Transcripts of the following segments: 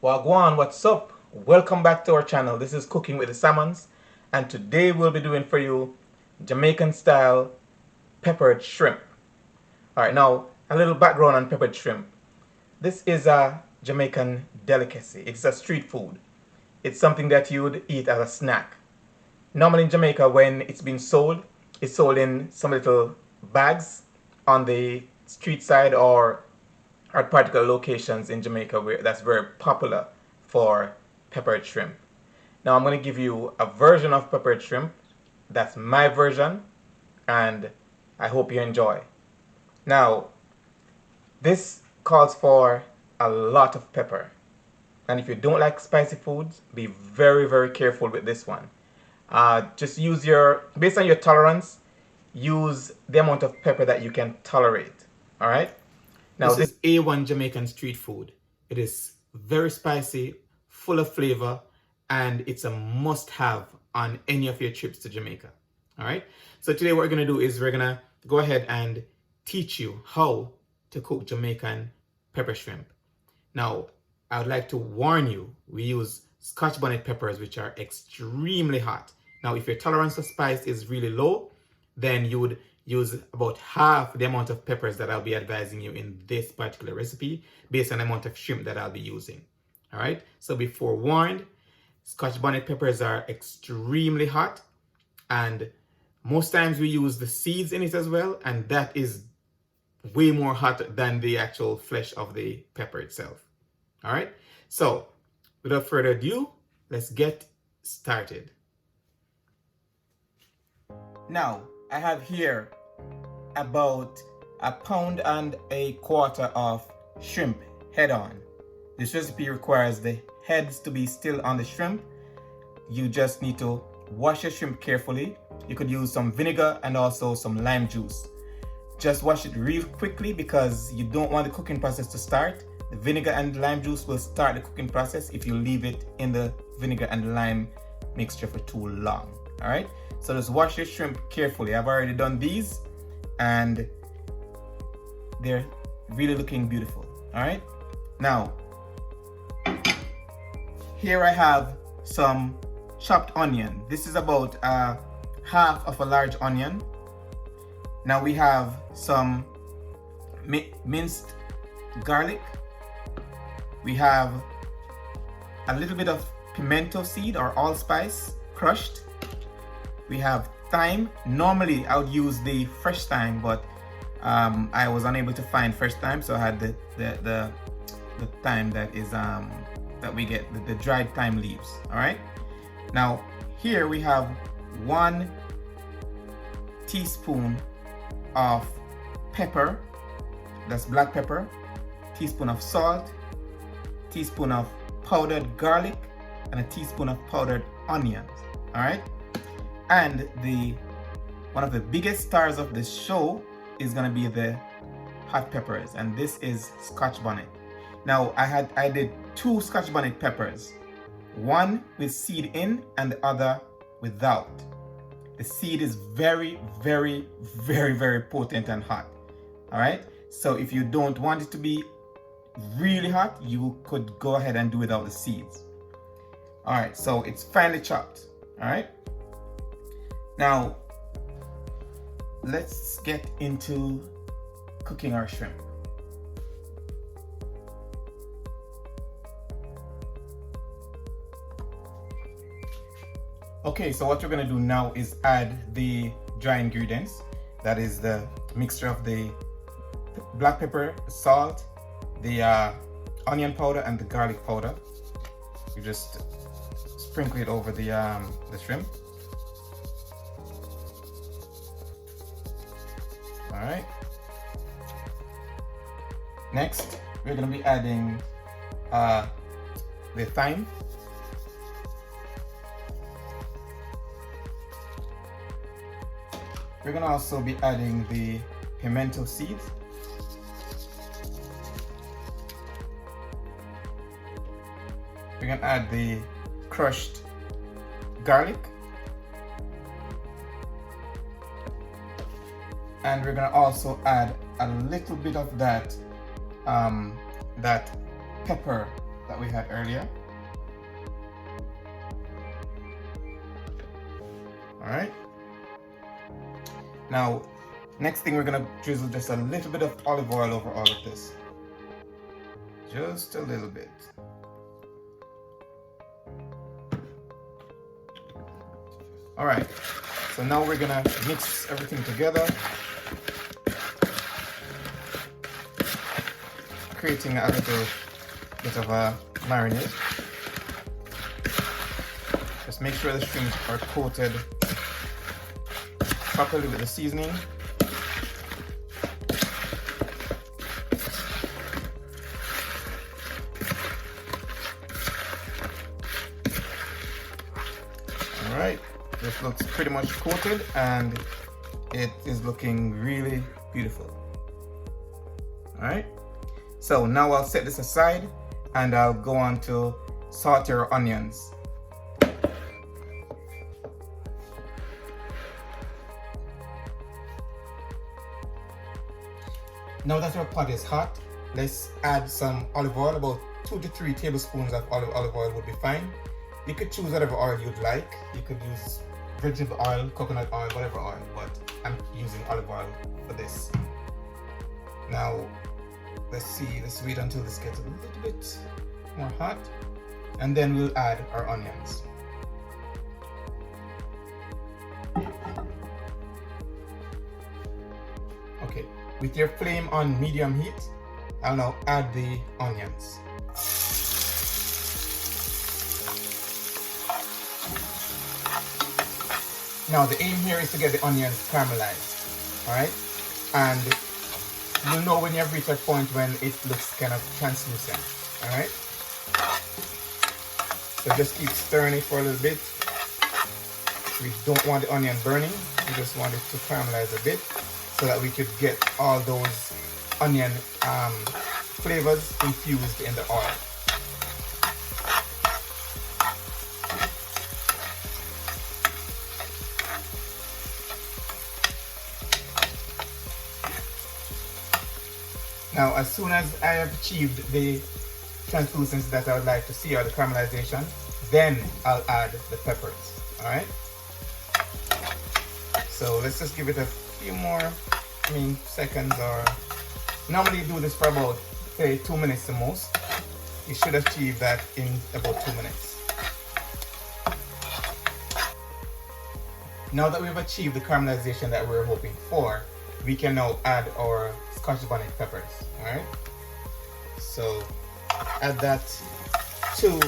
Wagwan, what's up? Welcome back to our channel. This is Cooking with the Salmons, and today we'll be doing for you Jamaican style peppered shrimp. Alright, now a little background on peppered shrimp. This is a Jamaican delicacy. It's a street food. It's something that you would eat as a snack. Normally in Jamaica, when it's been sold, it's sold in some little bags on the street side or at particular locations in Jamaica where that's very popular for peppered shrimp. Now I'm going to give you a version of peppered shrimp. That's my version, and I hope you enjoy. Now, this calls for a lot of pepper. And if you don't like spicy foods, be very, very careful with this one. Just use based on your tolerance, use the amount of pepper that you can tolerate. All right? Now, this is A1 Jamaican street food. It is very spicy, full of flavor, and it's a must-have on any of your trips to Jamaica. All right? So today what we're going to do is we're going to go ahead and teach you how to cook Jamaican pepper shrimp. Now, I would like to warn you, we use Scotch bonnet peppers, which are extremely hot. Now, if your tolerance to spice is really low, then you would use about half the amount of peppers that I'll be advising you in this particular recipe based on the amount of shrimp that I'll be using. All right, so be forewarned, Scotch bonnet peppers are extremely hot, and most times we use the seeds in it as well, and that is way more hot than the actual flesh of the pepper itself. All right, so without further ado, let's get started. Now, I have here about 1.25 pounds of shrimp head on. This recipe requires the heads to be still on the shrimp. You just need to wash your shrimp carefully. You could use some vinegar and also some lime juice. Just wash it real quickly because you don't want the cooking process to start. The vinegar and lime juice will start the cooking process if you leave it in the vinegar and lime mixture for too long. All right, so just wash your shrimp carefully. I've already done these and they're really looking beautiful. All right, now here I have some chopped onion. This is about half of a large onion. Now we have some minced garlic. We have a little bit of pimento seed or allspice crushed. We have thyme. Normally I would use the fresh thyme, but I was unable to find fresh thyme, so I had the thyme that is that we get, the dried thyme leaves. All right. Now here we have 1 teaspoon of pepper, that's black pepper, teaspoon of salt, teaspoon of powdered garlic, and a teaspoon of powdered onions. All right, and one of the biggest stars of this show is going to be the hot peppers, and this is Scotch bonnet. Now I did 2 Scotch bonnet peppers, one with seed in and the other without. The seed is very, very, very, very potent and hot. All right, so if you don't want it to be really hot, you could go ahead and do without the seeds. All right, so it's finely chopped. All right, now let's get into cooking our shrimp. Okay, so what we're going to do now is add the dry ingredients. That is the mixture of the black pepper, salt, the onion powder, and the garlic powder. You just sprinkle it over the shrimp. All right. Next, we're going to be adding the thyme. We're going to also be adding the pimento seeds. We're going to add the crushed garlic. And we're going to also add a little bit of that pepper that we had earlier. All right. Now, next thing we're gonna drizzle just a little bit of olive oil over all of this. Just a little bit. All right, so now we're gonna mix everything together, creating a little bit of a marinade. Just make sure the shrimp are coated properly with the seasoning. All right. This looks pretty much coated and it is looking really beautiful. All right, so now I'll set this aside and I'll go on to saute our onions. Now that our pot is hot, let's add some olive oil. About 2 to 3 tablespoons of olive oil would be fine. You could choose whatever oil you'd like. You could use vegetable oil, coconut oil, whatever oil, but I'm using olive oil for this. Now, let's wait until this gets a little bit more hot, and then we'll add our onions. Okay, with your flame on medium heat, I'll now add the onions. Now the aim here is to get the onions caramelized, all right? And you'll know when you've reached a point when it looks kind of translucent, all right? So just keep stirring it for a little bit. We don't want the onion burning. We just want it to caramelize a bit so that we could get all those onion flavors infused in the oil. Now, as soon as I have achieved the translucency that I would like to see, or the caramelization, then I'll add the peppers, all right? So let's just give it a few more, seconds, or normally you do this for about, say, 2 minutes the most. You should achieve that in about 2 minutes. Now that we've achieved the caramelization that we're hoping for, we can now add our Scotch bonnet peppers, all right? So add that to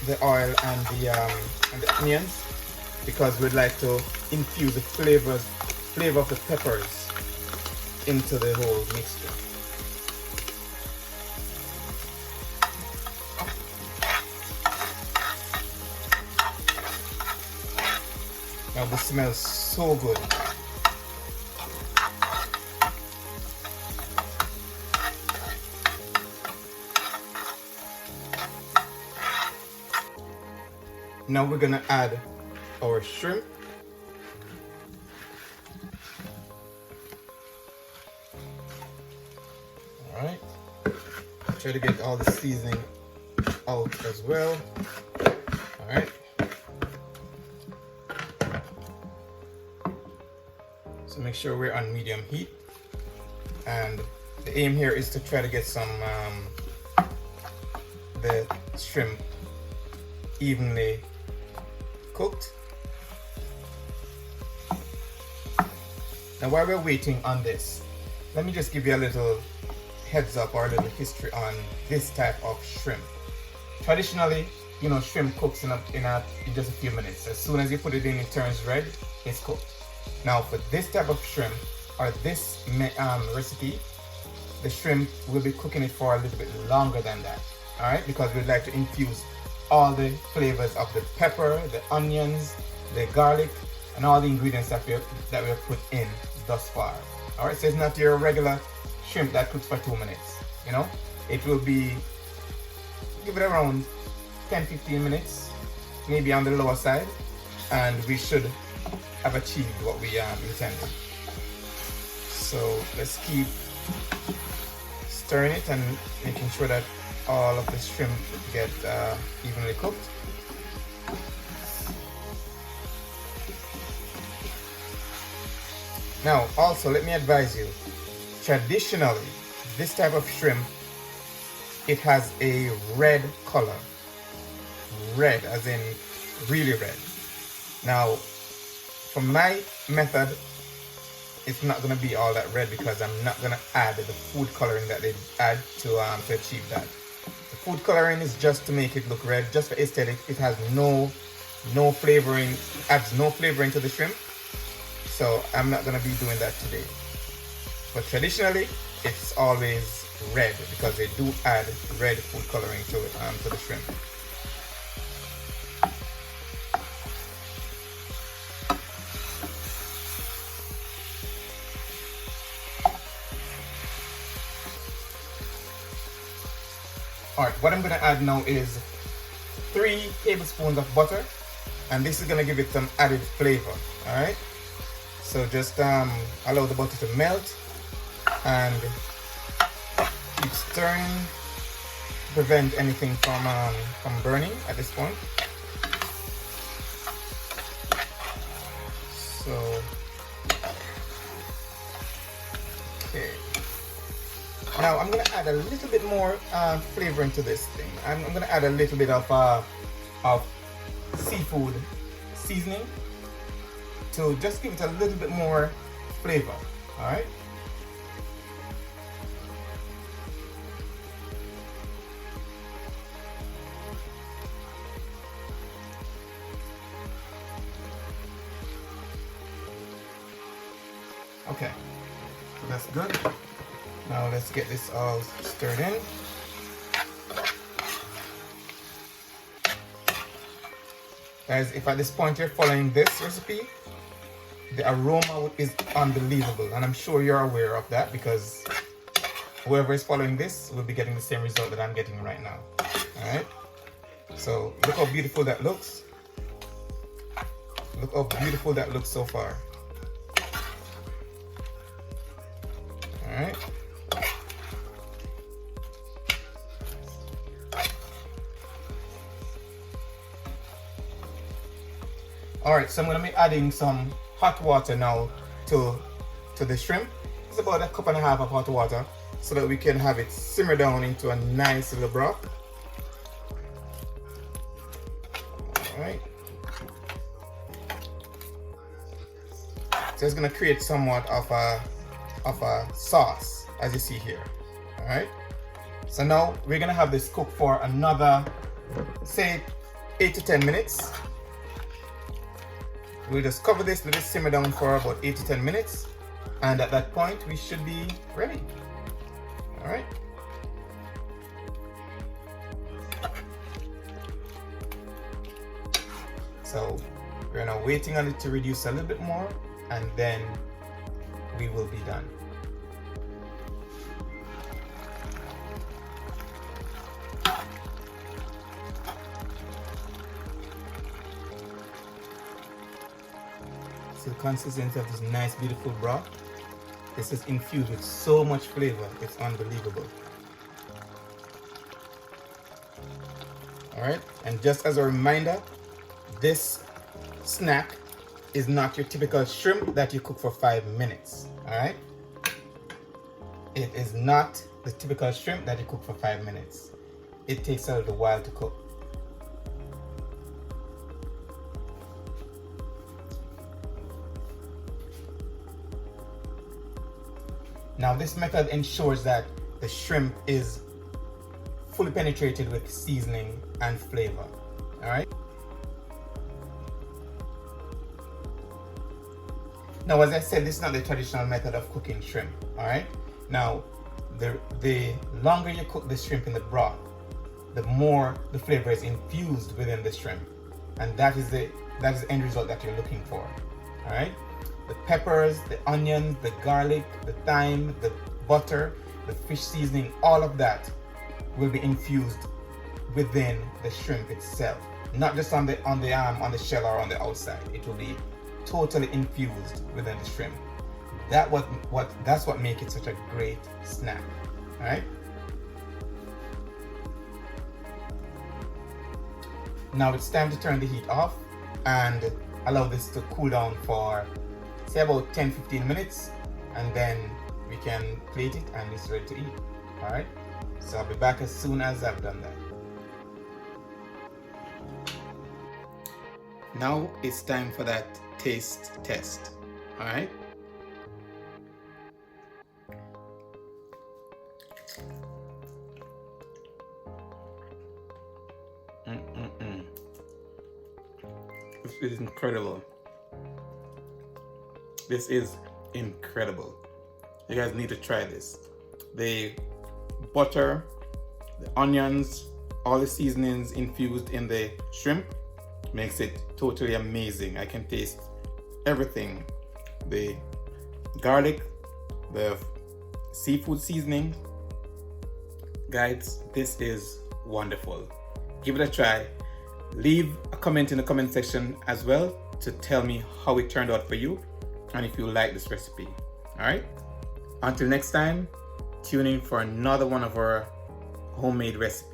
the oil and the onions, because we'd like to infuse the flavor of the peppers into the whole mixture. Now this smells so good. Now we're gonna add our shrimp. All right. Try to get all the seasoning out as well. All right. So make sure we're on medium heat. And the aim here is to try to get some the shrimp evenly cooked. Now while we're waiting on this, let me just give you a little heads up or a little history on this type of shrimp. Traditionally, shrimp cooks in just a few minutes. As soon as you put it in, it turns red, it's cooked. Now for this type of shrimp, or this recipe, the shrimp will be cooking it for a little bit longer than that, all right? Because we'd like to infuse all the flavors of the pepper, the onions, the garlic, and all the ingredients that we have put in thus far. All right, so it's not your regular shrimp that cooks for 2 minutes. It will be, give it around 10-15 minutes, maybe on the lower side, and we should have achieved what we intended. So let's keep stirring it and making sure that all of the shrimp get evenly cooked. Now, also, let me advise you, traditionally, this type of shrimp, it has a red color. Red, as in really red. Now, for my method, it's not going to be all that red because I'm not going to add the food coloring that they add to achieve that. The food coloring is just to make it look red, just for aesthetic. It has no flavoring, adds no flavoring to the shrimp. So I'm not going to be doing that today. But traditionally, it's always red because they do add red food coloring to it, to the shrimp. Alright, what I'm going to add now is 3 tablespoons of butter, and this is going to give it some added flavor. Alright, so just allow the butter to melt and keep stirring to prevent anything from burning at this point. So, okay. Now I'm going to add a little bit more flavor into this thing. I'm going to add a little bit of seafood seasoning to just give it a little bit more flavor. All right. Okay, so that's good. Now let's get this all stirred in. Guys, if at this point you're following this recipe, the aroma is unbelievable, and I'm sure you're aware of that because whoever is following this will be getting the same result that I'm getting right now. Alright, so look how beautiful that looks. Look how beautiful that looks so far. Alright. Alright, so I'm going to be adding some hot water now to the shrimp. It's about 1.5 cups of hot water so that we can have it simmer down into a nice little broth. Alright. So it's going to create somewhat of a sauce, as you see here. Alright. So now we're going to have this cook for another, say, 8 to 10 minutes. We'll just cover this, let it simmer down for about 8 to 10 minutes, and at that point we should be ready. Alright. So we're now waiting on it to reduce a little bit more, and then we will be done. So the consistency of this nice beautiful broth, this is infused with so much flavor, it's unbelievable. Alright, and just as a reminder, this snack is not your typical shrimp that you cook for 5 minutes. Alright, it is not the typical shrimp that you cook for 5 minutes. It takes a little while to cook. Now this method ensures that the shrimp is fully penetrated with seasoning and flavor. Alright. Now, as I said, this is not the traditional method of cooking shrimp. Alright. Now, the longer you cook the shrimp in the broth, the more the flavor is infused within the shrimp. And that is the end result that you're looking for. Alright. The peppers, the onions, the garlic, the thyme, the butter, the fish seasoning, all of that will be infused within the shrimp itself. Not just on the shell or on the outside. It will be totally infused within the shrimp. That's what makes it such a great snack. Alright? Now it's time to turn the heat off and allow this to cool down for say about 10-15 minutes, and then we can plate it and it's ready to eat. Alright, so I'll be back as soon as I've done that. Now it's time for that taste test. Alright, This is incredible. This is incredible. You guys need to try this. The butter, the onions, all the seasonings infused in the shrimp makes it totally amazing. I can taste everything. The garlic, the seafood seasoning. Guys, this is wonderful. Give it a try. Leave a comment in the comment section as well to tell me how it turned out for you and if you like this recipe. Alright? Until next time, tune in for another one of our homemade recipes.